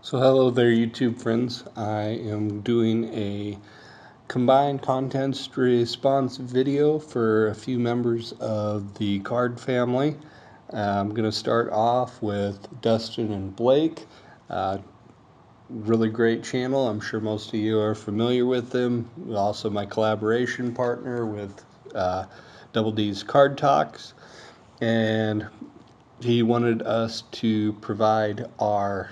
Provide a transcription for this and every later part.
So hello there, YouTube friends. I am doing a combined contest response video for a few members of the card family. I'm going to start off with Dustin and Blake. Really great channel. I'm sure most of you are familiar with them. Also my collaboration partner with Double D's Card Talks. And he wanted us to provide our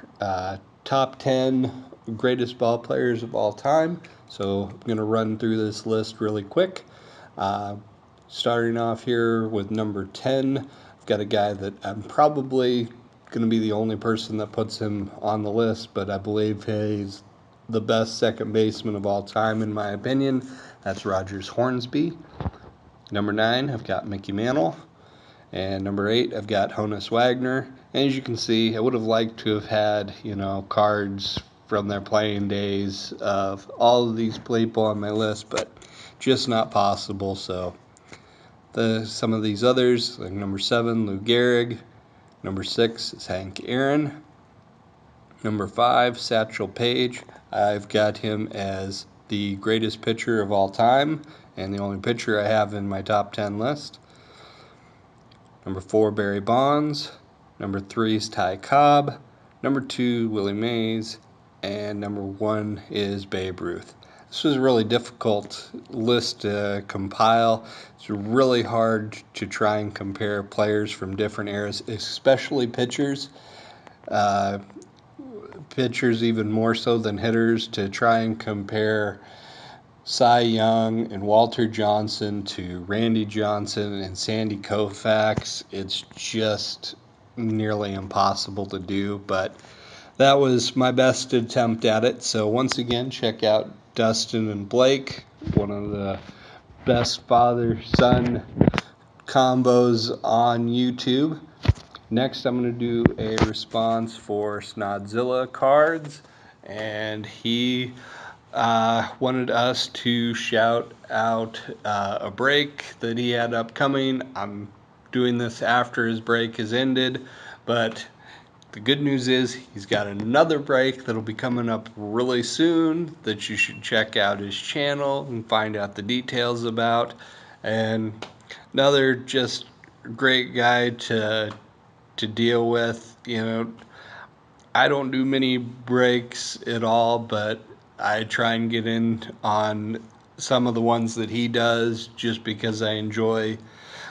top 10 greatest ball players of all time. So I'm going to run through this list really quick. Starting off here with number 10, I've got a guy that I'm probably going to be the only person that puts him on the list, but I believe he's the best second baseman of all time in my opinion. That's Rogers Hornsby. Number 9, I've got Mickey Mantle. And number 8, I've got Honus Wagner. And as you can see, I would have liked to have had, cards from their playing days of all of these people on my list, but just not possible. So some of these others, like number 7, Lou Gehrig. Number 6 is Hank Aaron. Number 5, Satchel Paige. I've got him as the greatest pitcher of all time, and the only pitcher I have in my top 10 list. Number 4, Barry Bonds. Number 3 is Ty Cobb. Number 2, Willie Mays. And number 1 is Babe Ruth. This was a really difficult list to compile. It's really hard to try and compare players from different eras, especially pitchers. Pitchers even more so than hitters, to try and compare Cy Young and Walter Johnson to Randy Johnson and Sandy Koufax. It's just nearly impossible to do, but that was my best attempt at it. So once again, check out Dustin and Blake, one of the best father-son combos on YouTube. Next, I'm going to do a response for Snodzilla Cards, and he wanted us to shout out a break that he had upcoming. I'm doing this after his break has ended, but the good news is he's got another break that'll be coming up really soon that you should check out his channel and find out the details about. And another just great guy to deal with. I don't do many breaks at all, but I try and get in on some of the ones that he does just because I enjoy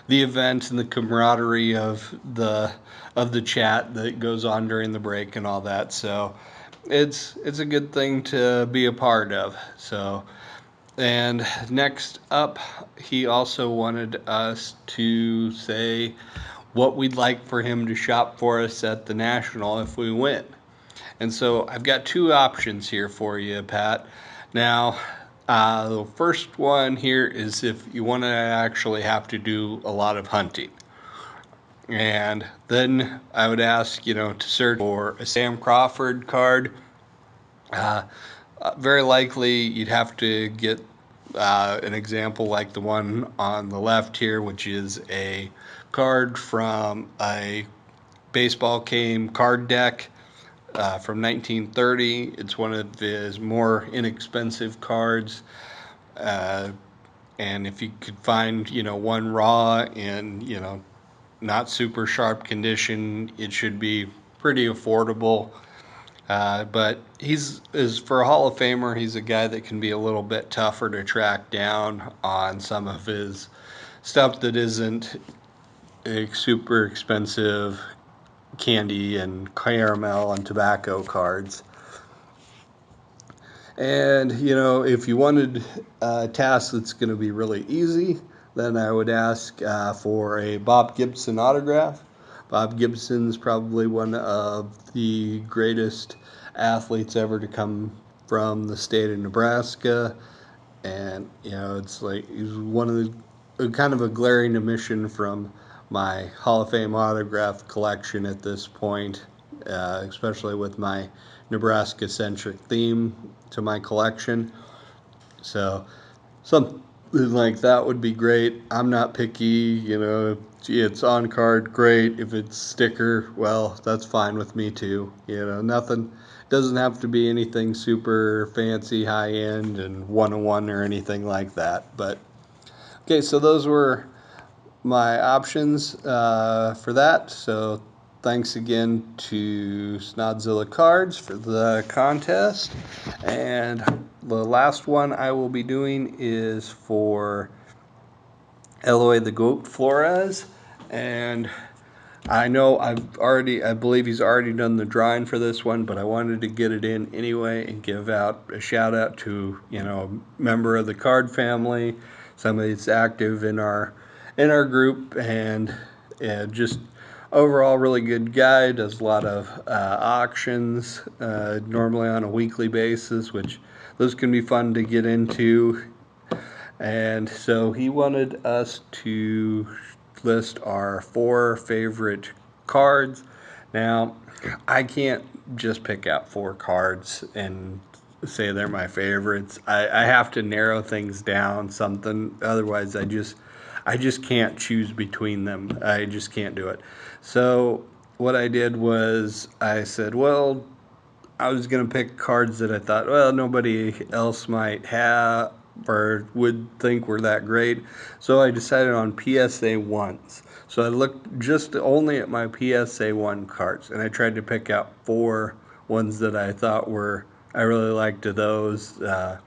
the event and the camaraderie of the chat that goes on during the break and all that. So it's a good thing to be a part of. So, and next up, he also wanted us to say what we'd like for him to shop for us at the National if we win. And so I've got two options here for you, Pat. Now, the first one here is if you want to actually have to do a lot of hunting. And then I would ask, to search for a Sam Crawford card. Very likely you'd have to get an example like the one on the left here, which is a card from a baseball game card deck from 1930. It's one of his more inexpensive cards. And if you could find, one raw in, not super sharp condition, it should be pretty affordable. But for a Hall of Famer, he's a guy that can be a little bit tougher to track down on some of his stuff that isn't super expensive candy and caramel and tobacco cards. And, if you wanted a task that's going to be really easy, then I would ask for a Bob Gibson autograph. Bob Gibson's probably one of the greatest athletes ever to come from the state of Nebraska. And, it's like he's one of the kind of a glaring omission from my Hall of Fame autograph collection at this point, especially with my Nebraska-centric theme to my collection. So something like that would be great. I'm not picky, it's on card, great. If it's sticker, well, that's fine with me too. Nothing, doesn't have to be anything super fancy, high end, and 1-on-1 or anything like that. But okay, so those were my options for that. So thanks again to Snodzilla Cards for the contest. And the last one I will be doing is for Eloy the Goat Flores. And I know I believe he's already done the drawing for this one, but I wanted to get it in anyway and give out a shout out to, a member of the card family, somebody that's active in our group, and just overall really good guy. Does a lot of auctions, normally on a weekly basis, which those can be fun to get into. And so he wanted us to list our 4 favorite cards. Now, I can't just pick out 4 cards and say they're my favorites. I have to narrow things down something, otherwise I just can't choose between them. I just can't do it. So what I did was I said, well, I was going to pick cards that I thought, well, nobody else might have or would think were that great. So I decided on PSA 1s. So I looked just only at my PSA 1 cards, and I tried to pick out 4 ones that I thought I really liked of those. I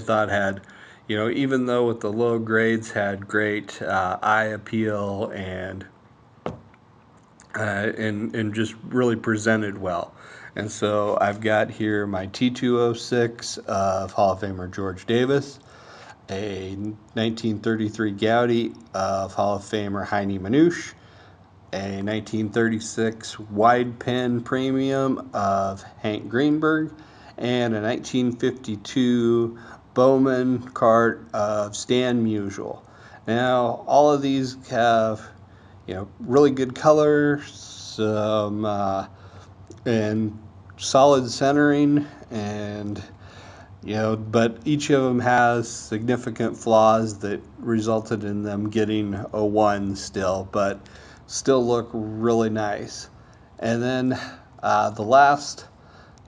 thought had, even though with the low grades, had great eye appeal and just really presented well. And so I've got here my T206 of Hall of Famer George Davis, a 1933 Gaudi of Hall of Famer Heine Manouche, a 1936 Wide Pen Premium of Hank Greenberg, and a 1952 Bowman card of Stan Musial. Now, all of these have really good color, some and solid centering, and but each of them has significant flaws that resulted in them getting a 1 still, but still look really nice. And then the last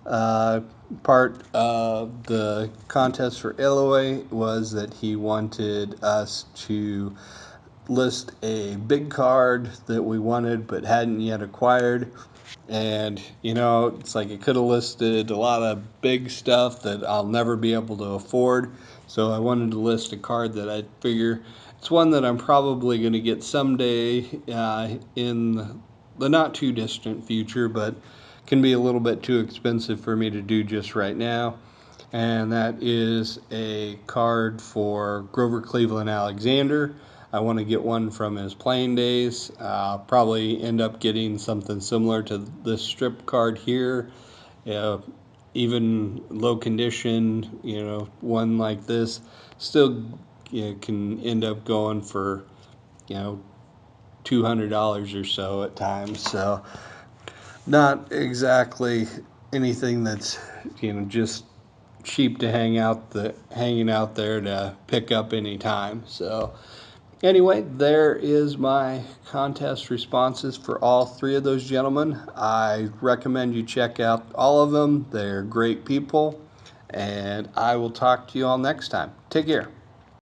part of the contest for Eloy was that he wanted us to list a big card that we wanted but hadn't yet acquired. And it's like it could have listed a lot of big stuff that I'll never be able to afford. So I wanted to list a card that I figure it's one that I'm probably going to get someday in the not too distant future, but can be a little bit too expensive for me to do just right now. And that is a card for Grover Cleveland Alexander. I want to get one from his playing days. Probably end up getting something similar to this strip card here. Even low condition, one like this still can end up going for, $200 or so at times. So not exactly anything that's, just cheap to hanging out there to pick up any time. So anyway, there is my contest responses for all 3 of those gentlemen. I recommend you check out all of them. They're great people, and I will talk to you all next time. Take care.